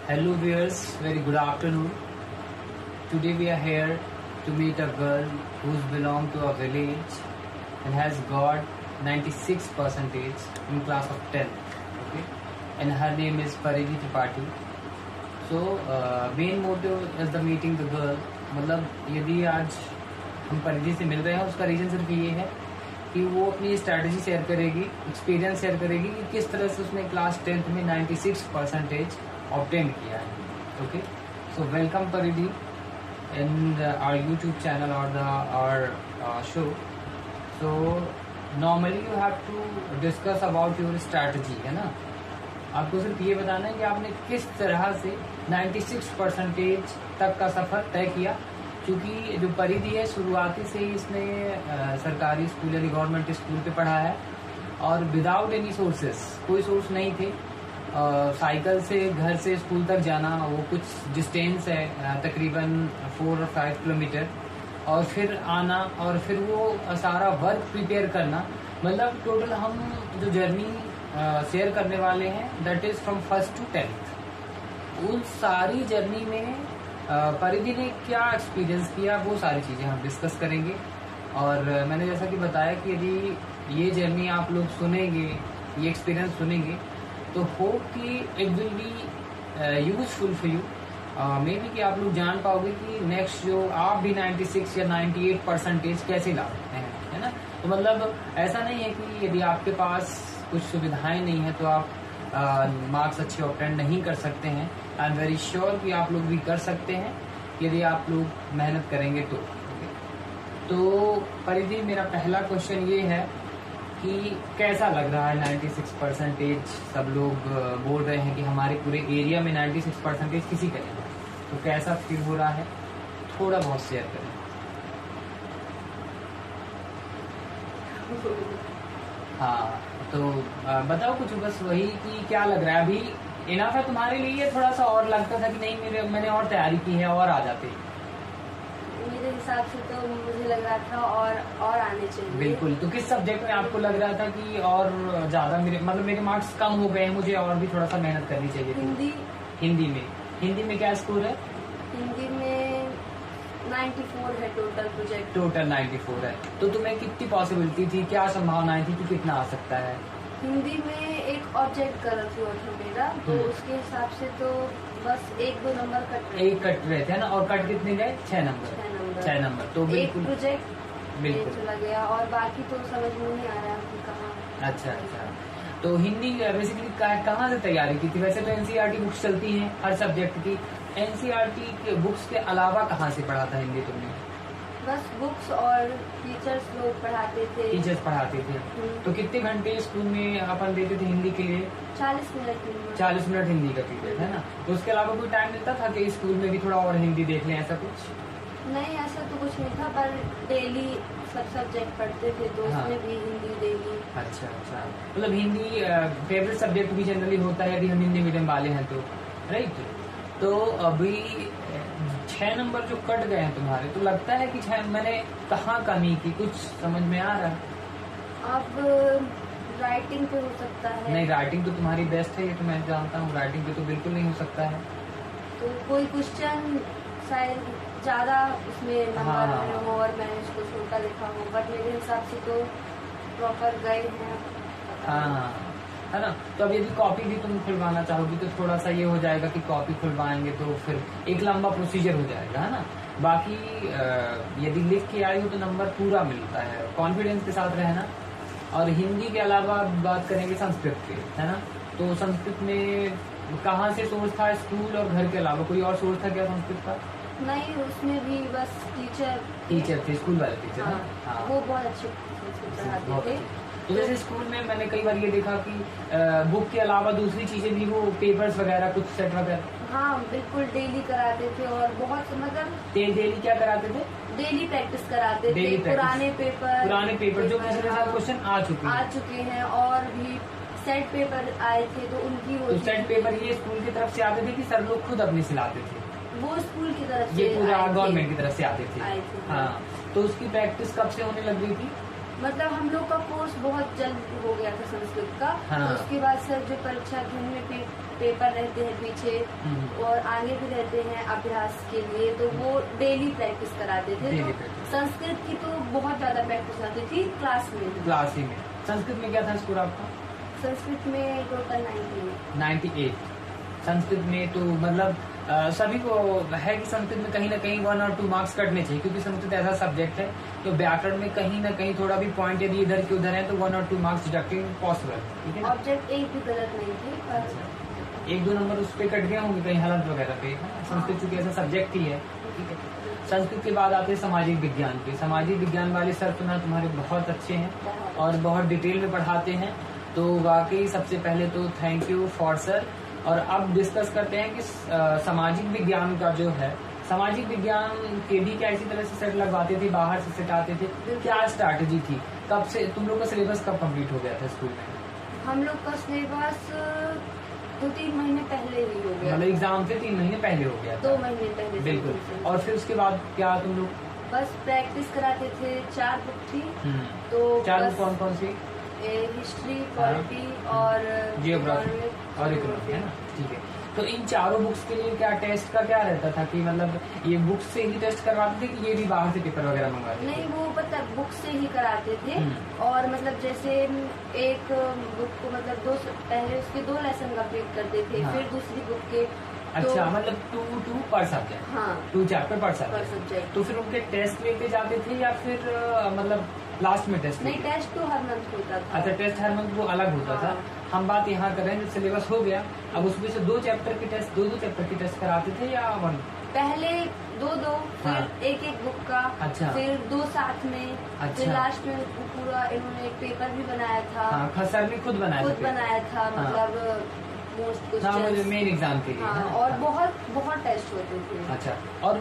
Hello viewers, very good afternoon. Today we are here to meet a girl who's belong to a village and has got 96 percentage in class of 10th. Okay, and her name is Paridhi Tripathi. So main motive is the meeting the girl. मतलब यदि आज हम परिधि से मिल रहे हैं उसका reason सिर्फ ये है कि वो अपनी स्ट्रैटेजी शेयर करेगी, एक्सपीरियंस शेयर करेगी कि किस तरह से उसने क्लास 10th में 96 परसेंटेज ऑब्टेन किया है. Okay, so welcome Paridhi in our YouTube channel और our show. So normally you have to discuss about your strategy, है ना. आपको सिर्फ ये बताना है कि आपने किस तरह से 96 परसेंटेज तक का सफर तय किया. क्योंकि जो परिधि है शुरुआती से ही इसने सरकारी स्कूल यानी गवर्नमेंट स्कूल पे पढ़ा है और विदाउट एनी सोर्सेस, कोई सोर्स नहीं थे. साइकिल से घर से स्कूल तक जाना, वो कुछ डिस्टेंस है तकरीबन 4 और 5 किलोमीटर, और फिर आना और फिर वो सारा वर्क प्रिपेयर करना. मतलब टोटल हम जो जर्नी शेयर करने वाले हैं that is from 1st to 10th. उन सारी जर्नी में परिधि ने क्या एक्सपीरियंस किया वो सारी चीजें हम डिस्कस करेंगे. और मैंने जैसा कि बताया कि यदि ये जर्नी आप लोग सुनेंगे, ये एक्सपीरियंस सुनेंगे, तो होप कि it will be useful for you. May be कि आप लोग जान पाओगे कि नेक्स्ट जो आप भी 96 या 98 परसेंटेज कैसे ला सकते हैं, है ना. तो मतलब ऐसा नहीं है कि यदि आपके पास कुछ सुविधाएं नहीं है तो आप मार्क्स अच्छे ऑब्टेन नहीं कर सकते हैं. आई एम वेरी श्योर कि आप लोग भी कर सकते हैं यदि आप लोग मेहनत करेंगे तो. तो परिधि, मेरा पहला क्वेश्चन ये है कि कैसा लग रहा है 96 परसेंटेज. सब लोग बोल रहे हैं कि हमारे पूरे एरिया में 96 परसेंटेज किसी का नहीं है, तो कैसा फील हो रहा है, थोड़ा बहुत शेयर करें. हाँ, तो बताओ कुछ बस वही कि क्या लग रहा है. अभी इनफ है तुम्हारे लिए, थोड़ा सा और लगता था कि नहीं मैंने और तैयारी की है और आ जाते. मेरे हिसाब से तो मुझे लग रहा था और आने चाहिए. बिल्कुल. तो किस सब्जेक्ट में आपको लग रहा था कि और ज्यादा मेरे मार्क्स कम हो गए हैं, मुझे और भी थोड़ा सा मेहनत करनी चाहिए थी. हिंदी में क्या स्कोर है? हिंदी में 94 है टोटल प्रोजेक्ट. टोटल 94 है. तो तुम्हें कितनी पॉसिबिलिटी थी, क्या संभावनाएं थी कि कितना आ सकता है? हिंदी में एक ऑब्जेक्ट कर रखी हुआ था मेरा, तो उसके हिसाब से तो बस 1-2 नंबर कट रहे थे ना. और कट कितने गए? 6 नंबर. तो बिल्कुल एक प्रोजेक्ट बिल्कुल चला गया और बाकी तो समझ में नहीं आ रहा कि कहाँ. अच्छा. तो हिंदी बेसिकली कहाँ से तैयारी की थी? वैसे तो एनसीईआरटी बुक्स चलती हैं हर सब्जेक्ट की. एनसीईआरटी के बुक्स के अलावा कहाँ से पढ़ा था हिंदी तुमने? बस बुक्स और टीचर्स लोग पढ़ाते थे. तो कितने घंटे स्कूल में अपन देते थे हिंदी के लिए? 40 मिनट. 40 मिनट हिंदी का पीरियड, है ना. तो उसके अलावा कोई टाइम मिलता था कि स्कूल में भी थोड़ा और हिंदी देख लें, ऐसा कुछ? नहीं, ऐसा तो कुछ नहीं था, पर डेली सब सब्जेक्ट पढ़ते थे तो उसमें भी हिंदी डेली. अच्छा. मतलब हिंदी फेवरेट सब्जेक्ट भी जनरली होता है यदि हम हिंदी मीडियम वाले हैं तो, राइट. तो अभी 6 नंबर जो कट गए हैं तुम्हारे, तो लगता है कि मैंने कहाँ कमी की, कुछ समझ में आ रहा है? अब राइटिंग पे हो सकता है. नहीं, राइटिंग तो तुम्हारी बेस्ट है, ये तो मैं जानता हूँ. राइटिंग पे तो बिल्कुल नहीं हो सकता है. तो कोई क्वेश्चन शायद ज्यादा उसमें नंबर आए हो और मैंने उसको छोटा लिखा हो, बट मेरे हिसाब से तो प्रॉपर गए हैं. हाँ, है ना. तो अब यदि कॉपी भी तुम खुलवाना चाहोगी तो थोड़ा सा ये हो जाएगा कि कॉपी खुलवाएंगे तो फिर एक लंबा प्रोसीजर हो जाएगा, है ना. बाकी यदि लिख के आई हो तो नंबर पूरा मिलता है. कॉन्फिडेंस के साथ रहना. और हिंदी के अलावा बात करेंगे संस्कृत की, है ना. तो संस्कृत में कहाँ से सोर्स था? स्कूल और घर के अलावा कोई और सोर्स था क्या संस्कृत का? नहीं, उसमें भी बस टीचर थे, स्कूल वाले टीचर. हाँ, वो बहुत अच्छे पढ़ाते थे. तो जैसे स्कूल में मैंने कई बार ये देखा कि बुक के अलावा दूसरी चीजें भी, वो पेपर्स वगैरह कुछ सेट वगैरह. हाँ, बिल्कुल डेली कराते थे. और बहुत मतलब डेली क्या कराते थे? डेली प्रैक्टिस कराते थे. पुराने पेपर जो पिछले साल क्वेश्चन आ चुके हैं और भी सेट पेपर आए थे तो उनकी तो सेट पेपर ये स्कूल की तरफ से आते थे कि सर लोग खुद अपने सिलाते थे? वो स्कूल की तरफ से, ये पूरा गवर्नमेंट की तरफ से आते थे. हाँ. तो उसकी प्रैक्टिस कब से होने लग गई थी? मतलब हम लोग का कोर्स बहुत जल्द हो गया था संस्कृत का। हाँ। तो उसके बाद सर जो परीक्षा दिन में पेपर रहते हैं पीछे और आगे भी रहते हैं अभ्यास के लिए, तो वो डेली प्रैक्टिस कराते थे। तो संस्कृत की तो बहुत ज्यादा प्रैक्टिस आती थी क्लास में। संस्कृत में क्या था स्कोर आपका? संस्कृत में टोटल 98। संस्कृत में तो मतलब सभी को है कि संस्कृत में कहीं ना कहीं 1 और 2 मार्क्स कटने चाहिए, क्योंकि संस्कृत ऐसा सब्जेक्ट है तो व्याकरण में कहीं ना कहीं थोड़ा भी पॉइंट यदि इधर के उधर है तो 1 और 2 मार्क्स डिडक्टिंग पॉसिबल, ठीक है ना? ऑब्जेक्ट एक भी गलत नहीं थी, पर 1-2 नंबर उस पे कट गए होंगे कहीं हलंत वगैरह पे। संस्कृत चूंकि ऐसा सब्जेक्ट ही है, ठीक है। संस्कृत के बाद आते हैं सामाजिक विज्ञान पे। सामाजिक विज्ञान वाले सर तो ना तुम्हारे बहुत अच्छे हैं और बहुत डिटेल में पढ़ाते हैं, तो वाकई सबसे पहले तो थैंक यू फॉर सर। और अब डिस्कस करते हैं कि सामाजिक विज्ञान का जो है, सामाजिक विज्ञान के भी क्या इसी तरह से सेट लगवाते थे, बाहर से सेट आते थे, क्या स्ट्रैटेजी थी? कब से तुम लोग का सिलेबस कब कंप्लीट हो गया था स्कूल में? हम लोग का सिलेबस 2-3 महीने पहले ही हो गया, मतलब एग्जाम से 3 महीने पहले हो गया था? 2 महीने पहले। बिल्कुल। और फिर उसके बाद क्या तुम लोग? बस प्रैक्टिस कराते थे। 4 बुक थी, तो 4 बुक कौन कौन सी? हिस्ट्री, पॉलिटी और जियोग्राफी और इकोनॉमी, है ना? ठीक है। तो इन चारों बुक्स के लिए क्या टेस्ट का क्या रहता था कि मतलब ये बुक्स से ही टेस्ट करवाते थे कि ये भी बाहर से पेपर वगैरह मंगवाते थे? नहीं, वो पता बुक से ही कराते थे। और मतलब जैसे एक बुक को मतलब पहले उसके 2 लेसन कंप्लीट करते थे। हाँ। फिर दूसरी बुक के अच्छा, मतलब 2 पर सब्जेक्ट? हाँ, 2 चैप्टर पर सब्जेक्ट। तो फिर उनके टेस्ट लेते जाते थे या फिर मतलब लास्ट में टेस्ट? नहीं, टेस्ट तो हर मंथ होता था। अच्छा, टेस्ट हर मंथ वो अलग होता था। हम बात यहाँ कर रहे हैं जब सिलेबस हो गया, अब उसमें से 2 चैप्टर की टेस्ट, 2 चैप्टर की टेस्ट कराते थे या 1? पहले 2-2, फिर एक बुक का। अच्छा। फिर 2 साथ में। अच्छा। फिर लास्ट में पूरा इन्होंने एक पेपर भी बनाया था। हाँ, सर ने खुद बनाया था। मतलब मेन एग्जाम के लिए। हाँ, और बहुत टेस्ट होते थे। अच्छा, और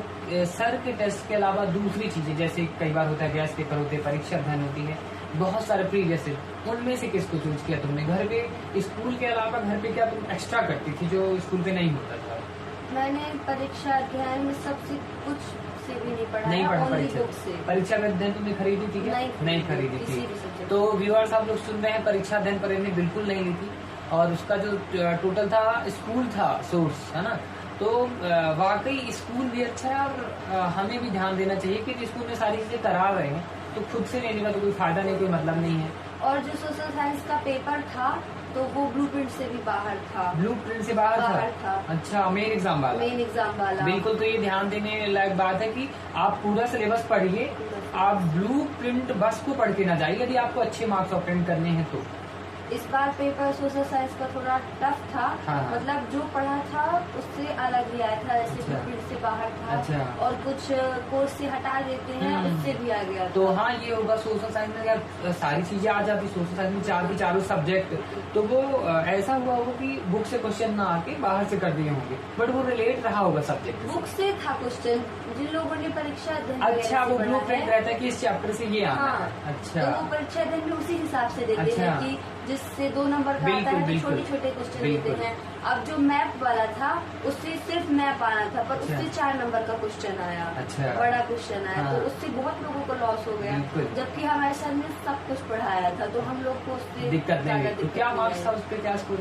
सर के टेस्ट के अलावा दूसरी चीजें जैसे कई बार होता है गैस पेपर होते हैं, परीक्षा अध्ययन होती है, बहुत सारे प्रीवियस, उनमें से किसको चूज किया तुमने? घर पे स्कूल के अलावा घर पे क्या तुम एक्स्ट्रा करती थी जो स्कूल पे नहीं होता था? मैंने परीक्षा अध्ययन में सबसे कुछ से भी नहीं पढ़ा परीक्षा का अध्ययन तुमने खरीदी थी क्या? नहीं खरीदी थी। तो व्यूअर्स आप लोग सुन रहे हैं, परीक्षा अध्ययन पर इन्हें बिल्कुल नहीं ली थी और उसका जो टोटल था स्कूल था सोर्स, है ना? तो वाकई स्कूल भी अच्छा है और हमें भी ध्यान देना चाहिए कि स्कूल में सारी चीजें करा रहे हैं तो खुद से लेने का तो कोई फायदा नहीं, कोई मतलब नहीं है। और जो सोशल साइंस का पेपर था तो वो ब्लूप्रिंट से भी बाहर था। ब्लूप्रिंट से बाहर था? अच्छा, मेन एग्जाम वाला। बिल्कुल, तो ये ध्यान देने लायक बात है कि आप पूरा सिलेबस पढ़िए, आप ब्लूप्रिंट बस को पढ़ के ना जाइए यदि आपको अच्छे मार्क्स ऑब्टेन करने हैं तो। इस बार पेपर सोशल साइंस का थोड़ा टफ था। हाँ। मतलब जो पढ़ा था उससे अलग ही आया था, जैसे ब्लूप्रिंट से बाहर था। अच्छा। और कुछ कोर्स से हटा देते हैं उससे भी आ गया तो हाँ, ये होगा सोशल साइंस में यार सारी चीजें आ जाती, सोशल साइंस में चारों सब्जेक्ट, तो वो ऐसा हुआ होगा कि बुक से क्वेश्चन ना आके बाहर से कर दिए होंगे, बट वो रिलेट रहा होगा सब्जेक्ट। बुक से था क्वेश्चन जिन लोगों ने परीक्षा। अच्छा, वो ब्लूप्रिंट रहता है कि इस चैप्टर से ये आना है। अच्छा, तो वो परीक्षा अध्ययन में उसी हिसाब से देते हैं कि जिससे 2 नंबर का आता है, छोटे छोटे क्वेश्चन देते हैं। अब जो मैप वाला था उससे सिर्फ मैप आना था, पर उससे 4 नंबर का क्वेश्चन आया। अच्छा। बड़ा क्वेश्चन आया। हाँ। तो उससे बहुत लोगों को लॉस हो गया, जबकि हमारे सर ने सब कुछ पढ़ाया था, तो हम लोग को उससे दिक्कत नहीं। तो क्या मार्क्स था उस पर? क्या स्कोर?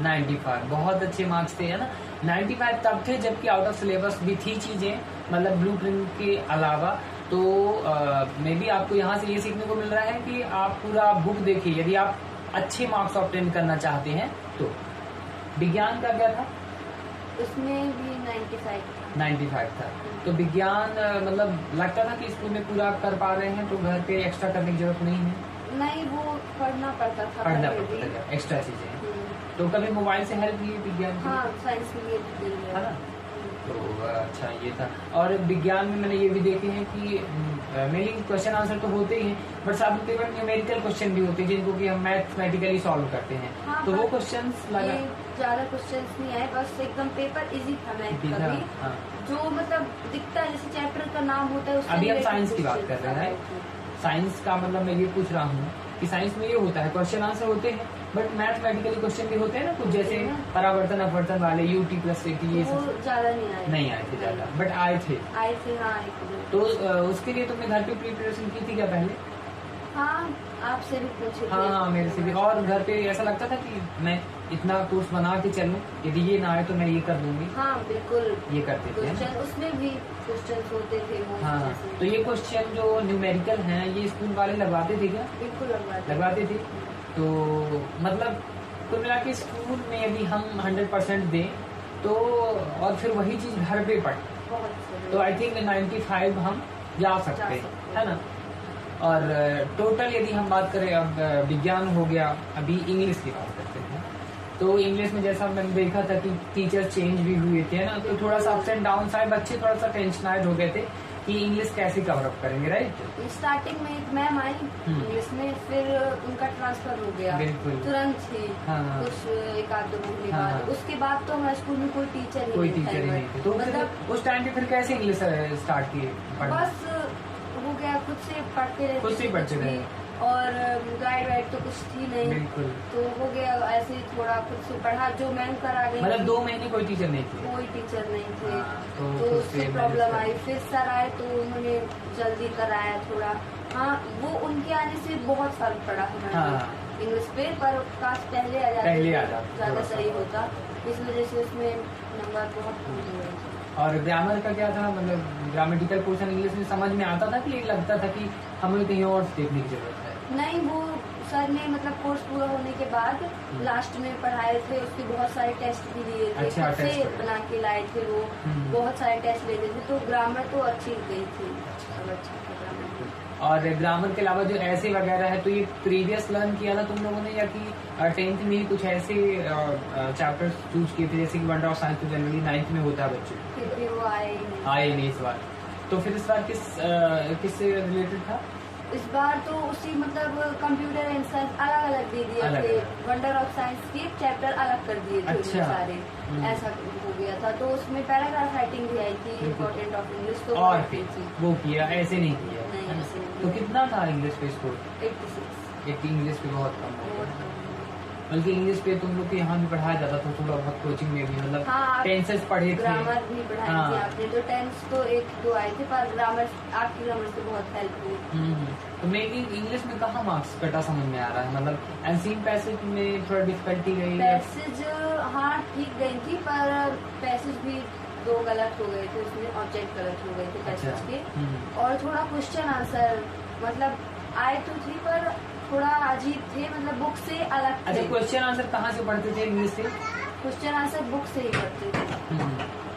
95। बहुत अच्छे मार्क्स थे, है ना? 95 तब थे जबकि आउट ऑफ सिलेबस भी थी चीजें, मतलब ब्लूप्रिंट के अलावा। तो मे बी आपको यहाँ से ये सीखने को मिल रहा है कि आप पूरा बुक देखिए यदि आप अच्छे मार्क्स ऑब्टेन करना चाहते हैं तो। विज्ञान का क्या था? उसमें भी 95 था। तो विज्ञान मतलब लगता था कि स्कूल में पूरा कर पा रहे हैं तो घर पे एक्स्ट्रा करने की जरूरत नहीं है? नहीं, वो पढ़ना पड़ता था एक्स्ट्रा चीजें। तो कभी मोबाइल से हेल्प ली विज्ञान? हाँ, साइंस के लिए है ना। तो अच्छा, ये था। और विज्ञान में मैंने ये भी देखे हैं कि मेनली क्वेश्चन आंसर तो होते ही हैं, बट साथ में कई बार न्यूमेरिकल क्वेश्चन भी होते हैं जिनको कि हम मैथमेटिकली सॉल्व करते हैं। हाँ, तो वो क्वेश्चंस लगा ज्यादा क्वेश्चंस नहीं आए, बस एकदम पेपर इजी था मैथ का भी। हाँ। जो मतलब दिखता है जैसे चैप्टर का नाम होता है। अभी हम साइंस की बात कर रहे हैं। साइंस का मतलब मैं ये पूछ रहा हूँ कि साइंस में ये होता है क्वेश्चन आंसर होते हैं, बट मैथमेटिकली क्वेश्चन भी होते हैं ना कुछ, जैसे परावर्तन अपवर्तन वाले UT+AT, ये सब ज्यादा नहीं आए थे ज्यादा, बट आए थे। हाँ। तो उसके लिए तुमने घर पे प्रिपरेशन की थी क्या पहले? हाँ, आपसे भी पूछे थे। हाँ मेरे से भी। और घर पे ऐसा लगता था कि मैं इतना कोर्स बना के चलूं, यदि ये ना आए तो मैं ये कर दूंगी। हाँ बिल्कुल, ये करते थे क्वेश्चन उसमें भी क्वेश्चन होते थे वो। हाँ, तो ये क्वेश्चन जो न्यूमेरिकल हैं ये स्कूल वाले लगवाते थे क्या? बिल्कुल लगवाते थे। तो मतलब कुल मिला के स्कूल में यदि हम 100% दें तो, और फिर वही चीज घर पे पढ़े, तो आई थिंक 95 हम जा सकते है ना। और टोटल यदि हम बात करें, अब विज्ञान हो गया, अभी इंग्लिश की बात करते हैं। तो इंग्लिश में जैसा मैंने देखा था कि टीचर चेंज भी हुए थे ना, तो थोड़ा सा अप्स एंड डाउन आए, बच्चे थोड़ा सा टेंशनाइड हो गए थे कि इंग्लिश कैसे कवर अप करेंगे, राइट। स्टार्टिंग में एक मैम आई इंग्लिश में, फिर उनका ट्रांसफर हो गया तुरंत ही। हाँ। कुछ एक आध 2 महीने हाँ। बाद। उसके बाद तो हमारे स्कूल में कोई टीचर ही नहीं थे। तो मतलब उस टाइम पे फिर कैसे इंग्लिश स्टार्ट किए? बस हो गया, खुद से पढ़ते रहे और गाइड वाइड तो कुछ थी नहीं। बिल्कुल। तो हो गया ऐसे ही, थोड़ा खुद से पढ़ा, जो मैम करा गई। मतलब 2 महीने कोई टीचर नहीं थे? कोई टीचर नहीं थे। तो उससे प्रॉब्लम आई, फिर सर आए तो उन्होंने जल्दी कराया थोड़ा। हाँ, वो उनके आने से बहुत फर्क पड़ा हमारे इंग्लिश पे, पर काश पहले आ जाते ज्यादा सही होता। इस वजह से उसमें नंबर बहुत कम हुए। और ग्रामर का क्या था? मतलब ग्रामेटिकल पोर्शन इंग्लिश में समझ में आता था कि एक लगता था कि हमें कहीं और देखने की जरूरत है? नहीं, वो सर ने मतलब कोर्स पूरा होने के बाद लास्ट में पढ़ाए थे, उसके बहुत सारे टेस्ट भी लिए थे। अच्छा, खुद से बना के लाए थे वो। बहुत सारे टेस्ट लेते थे, तो ग्रामर तो अच्छी गई थी। और ग्रामर के अलावा जो ऐसे वगैरह है, तो ये प्रीवियस लर्न किया था तुम लोगों ने, या कि 10th में ही कुछ ऐसे चैप्टर्स चूज किए थे, जैसे कि वंडर ऑफ साइंस तो जनरली 9th में होता है बच्चों? फिर वो आए नहीं इस बार। तो फिर इस बार किससे रिलेटेड था? इस बार तो उसी मतलब कंप्यूटर एंड साइंस अलग अलग दे दिए थे। वंडर ऑफ साइंस के चैप्टर अलग कर दिए थे। अच्छा। सारे ऐसा हो गया था। तो उसमें पैराग्राफ राइटिंग भी आई थी, इम्पोर्टेंट ऑफ इंग्लिश, तो और वो किया, ऐसे नहीं किया। तो कितना था इंग्लिश पे स्कोर? 86। इंग्लिश पे बहुत कम हो, बल्कि इंग्लिश पे तुम लोग के यहाँ भी पढ़ाया जाता था थोड़ा बहुत कोचिंग में भी, मतलब टेंसेस पढ़े थे, ग्रामर भी पढ़ाई थी आपने। तो टेंस तो 1-2 आए थे, पर ग्रामर, आपकी ग्रामर से बहुत हेल्प हुई। तो मेरी इंग्लिश में कहाँ मार्क्स कटा समझ में आ रहा है? मतलब एंसीन पैसेज में थोड़ा डिफिकल्टी गई? पैसेज हाँ ठीक गई थी, पर पैसेज भी 2 गलत हो गए थे, उसमें ऑब्जेक्ट गलत हो गए थे पैसेज के। और थोड़ा क्वेश्चन आंसर मतलब आए तो थी, पर थोड़ा अजीब थे, मतलब बुक से अलग थे। अच्छा, क्वेश्चन आंसर कहाँ से पढ़ते थे इंग्लिश से? क्वेश्चन आंसर बुक से ही पढ़ते थे।